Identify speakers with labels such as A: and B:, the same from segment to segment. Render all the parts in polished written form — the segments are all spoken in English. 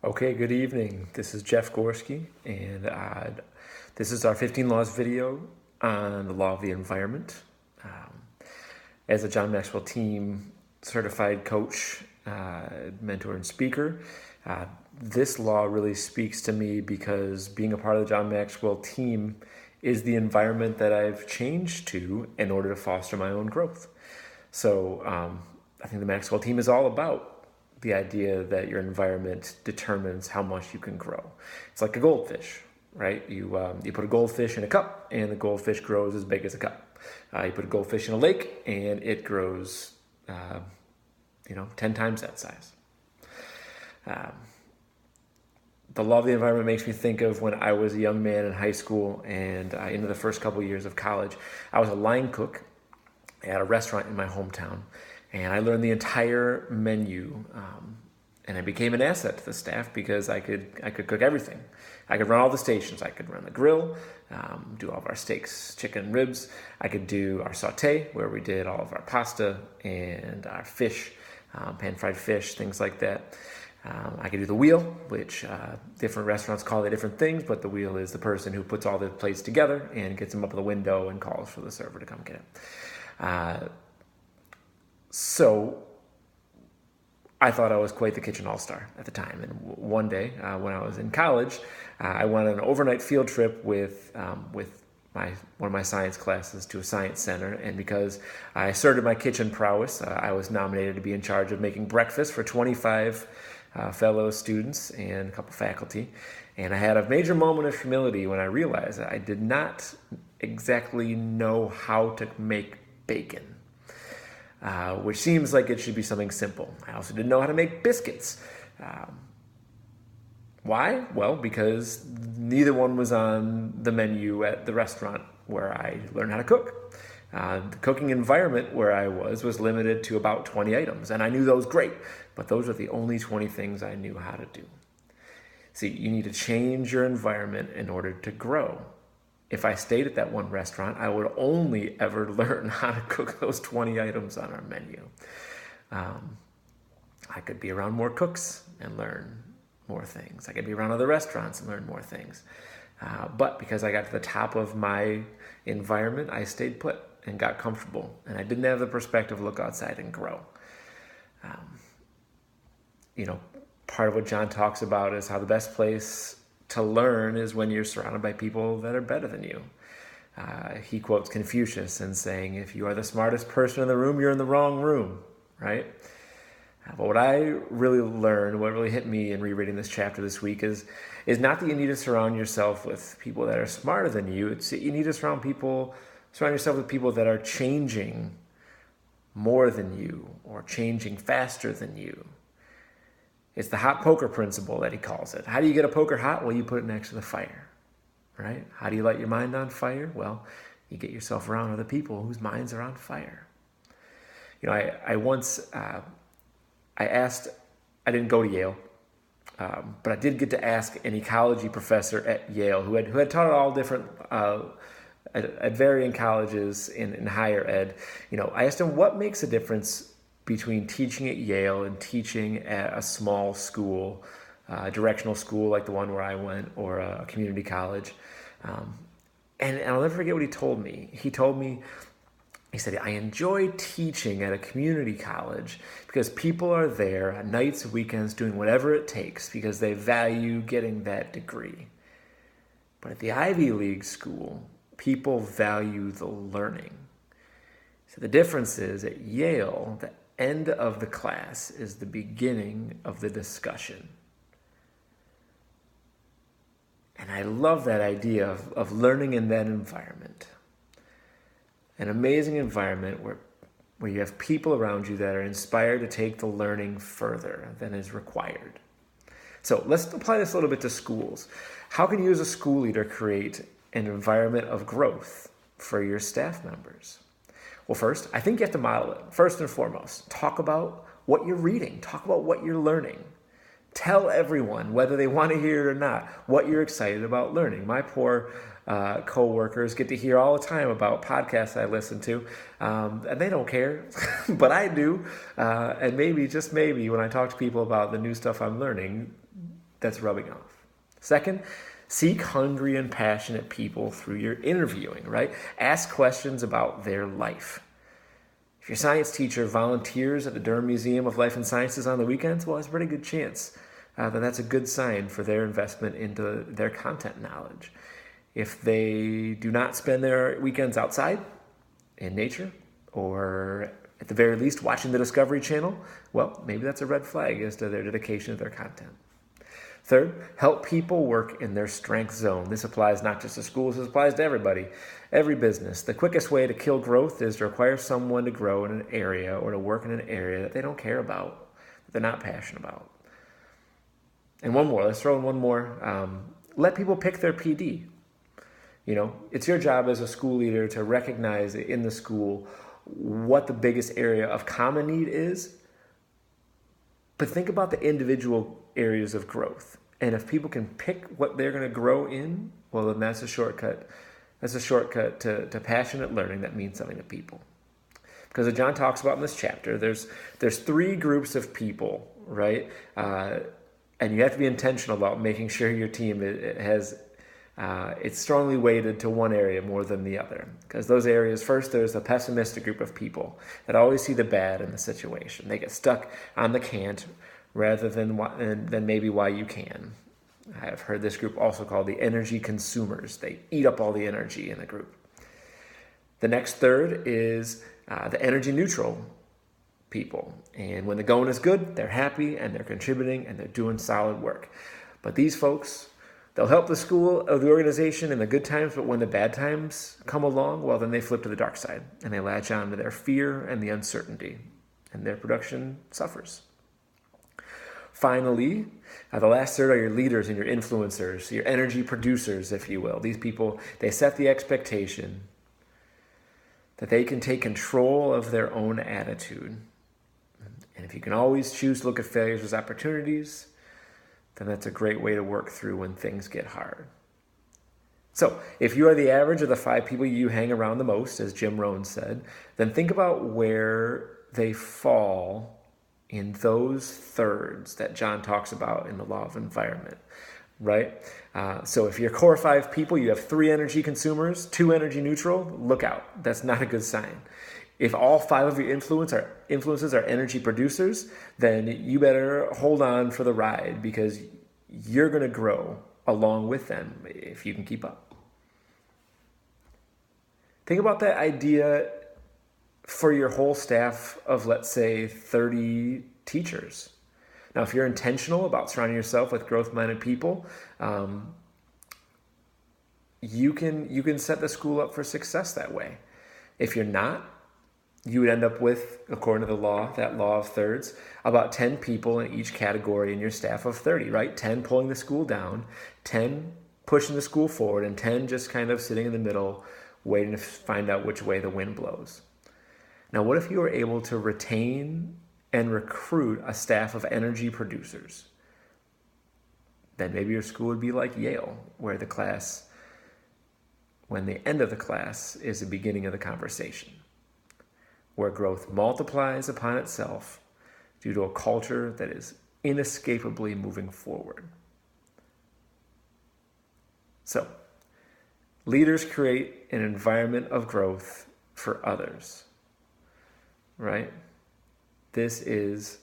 A: Okay, good evening. This is Jeff Gorski, and this is our 15 Laws video on the law of the environment. As a John Maxwell team certified coach, mentor, and speaker, this law really speaks to me because being a part of the John Maxwell team is the environment that I've changed to in order to foster my own growth. So I think the Maxwell team is all about the idea that your environment determines how much you can grow. It's like a goldfish, right? You put a goldfish in a cup, and the goldfish grows as big as a cup. You put a goldfish in a lake, and it grows, 10 times that size. The law of the environment makes me think of when I was a young man in high school and into the first couple of years of college. I was a line cook at a restaurant in my hometown, and I learned the entire menu, and I became an asset to the staff because I could cook everything. I could run all the stations. I could run the grill, do all of our steaks, chicken, ribs. I could do our saute, where we did all of our pasta and our fish, pan-fried fish, things like that. I could do the wheel, which different restaurants call it different things, but the wheel is the person who puts all the plates together and gets them up to the window and calls for the server to come get it. So I thought I was quite the kitchen all-star at the time. And one day when I was in college, I went on an overnight field trip with one of my science classes to a science center. And because I asserted my kitchen prowess, I was nominated to be in charge of making breakfast for 25 fellow students and a couple faculty. And I had a major moment of humility when I realized that I did not exactly know how to make bacon. Which seems like it should be something simple. I also didn't know how to make biscuits. Why? Well, because neither one was on the menu at the restaurant where I learned how to cook. The cooking environment where I was limited to about 20 items, and I knew those great, but those are the only 20 things I knew how to do. See, you need to change your environment in order to grow. If I stayed at that one restaurant, I would only ever learn how to cook those 20 items on our menu. I could be around more cooks and learn more things. I could be around other restaurants and learn more things. But because I got to the top of my environment, I stayed put and got comfortable. And I didn't have the perspective to look outside and grow. Part of what John talks about is how the best place to learn is when you're surrounded by people that are better than you. He quotes Confucius and saying, if you are the smartest person in the room, you're in the wrong room, right? But what I really learned, what really hit me in rereading this chapter this week is not that you need to surround yourself with people that are smarter than you. It's that you need to surround yourself with people that are changing more than you or changing faster than you. It's the hot poker principle that he calls it. How do you get a poker hot? Well, you put it next to the fire, right? How do you light your mind on fire? Well, you get yourself around other people whose minds are on fire. I once, I didn't go to Yale, but I did get to ask an ecology professor at Yale who had taught at all different, at varying colleges in higher ed. I asked him what makes a difference between teaching at Yale and teaching at a small school, directional school like the one where I went, or a community college. And I'll never forget what he told me. He said, I enjoy teaching at a community college because people are there nights, weekends, doing whatever it takes because they value getting that degree. But at the Ivy League school, people value the learning. So the difference is at Yale, the end of the class is the beginning of the discussion. And I love that idea of learning in that environment. An amazing environment where you have people around you that are inspired to take the learning further than is required. So let's apply this a little bit to schools. How can you as a school leader create an environment of growth for your staff members? Well, first, I think you have to model it. First and foremost, talk about what you're reading. Talk about what you're learning. Tell everyone, whether they want to hear it or not, what you're excited about learning. My poor co-workers get to hear all the time about podcasts I listen to, and they don't care, but I do. And maybe, just maybe, when I talk to people about the new stuff I'm learning, that's rubbing off. Second, seek hungry and passionate people through your interviewing, right? Ask questions about their life. If your science teacher volunteers at the Durham Museum of Life and Sciences on the weekends, well, it's a pretty good chance that that's a good sign for their investment into their content knowledge. If they do not spend their weekends outside in nature, or at the very least watching the Discovery Channel, well, maybe that's a red flag as to their dedication to their content. Third, help people work in their strength zone. This applies not just to schools, this applies to everybody, every business. The quickest way to kill growth is to require someone to grow in an area or to work in an area that they don't care about, that they're not passionate about. And one more, let's throw in one more. Let people pick their PD. It's your job as a school leader to recognize in the school what the biggest area of common need is, but think about the individual areas of growth. And if people can pick what they're going to grow in, well, then that's a shortcut. That's a shortcut to passionate learning that means something to people. Because as John talks about in this chapter, there's three groups of people, right? And you have to be intentional about making sure your team it's strongly weighted to one area more than the other. Because those areas, first, there's a pessimistic group of people that always see the bad in the situation. They get stuck on the can't rather than maybe why you can. I have heard this group also called the energy consumers. They eat up all the energy in the group. The next third is the energy neutral people. And when the going is good, they're happy and they're contributing and they're doing solid work. But these folks, they'll help the school or the organization in the good times, but when the bad times come along, well, then they flip to the dark side and they latch on to their fear and the uncertainty, and their production suffers. Finally, the last third are your leaders and your influencers, your energy producers, if you will. These people, they set the expectation that they can take control of their own attitude. And if you can always choose to look at failures as opportunities, then that's a great way to work through when things get hard. So if you are the average of the 5 people you hang around the most, as Jim Rohn said, then think about where they fall in those thirds that John talks about in the law of environment, right? So if you're core 5 people, you have 3 energy consumers, 2 energy neutral, look out. That's not a good sign. If all 5 of your influences are energy producers, then you better hold on for the ride, because you're going to grow along with them if you can keep up. Think about that idea for your whole staff of, let's say, 30 teachers. Now, if you're intentional about surrounding yourself with growth-minded people, you can set the school up for success that way. If you're not, you would end up with, according to the law, that law of thirds, about 10 people in each category in your staff of 30, right? 10 pulling the school down, 10 pushing the school forward, and 10 just kind of sitting in the middle, waiting to find out which way the wind blows. Now, what if you were able to retain and recruit a staff of energy producers? Then maybe your school would be like Yale, where the class, when the end of the class is the beginning of the conversation, where growth multiplies upon itself due to a culture that is inescapably moving forward. So, leaders create an environment of growth for others, right? This is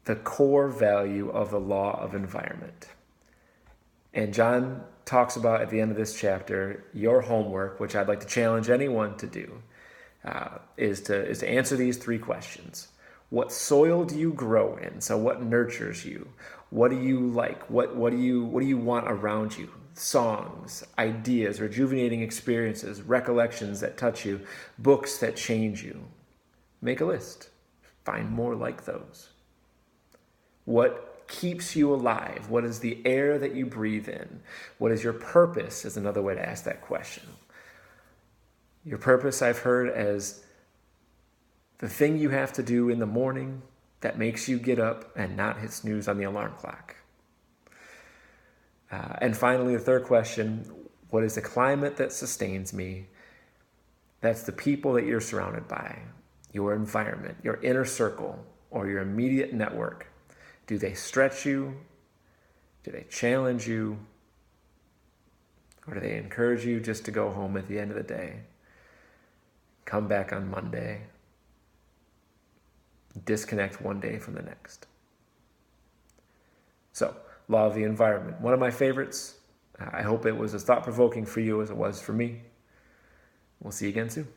A: the core value of the law of environment. And John talks about at the end of this chapter, your homework, which I'd like to challenge anyone to do, is to answer these 3 questions. What soil do you grow in? So what nurtures you? What do you like? What do you want around you? Songs, ideas, rejuvenating experiences, recollections that touch you, books that change you. Make a list. Find more like those. What keeps you alive? What is the air that you breathe in? What is your purpose is another way to ask that question. Your purpose, I've heard, as the thing you have to do in the morning that makes you get up and not hit snooze on the alarm clock. And finally, the third question, what is the climate that sustains me? That's the people that you're surrounded by, your environment, your inner circle, or your immediate network. Do they stretch you? Do they challenge you? Or do they encourage you just to go home at the end of the day? Come back on Monday. Disconnect one day from the next. So, law of the environment. One of my favorites. I hope it was as thought-provoking for you as it was for me. We'll see you again soon.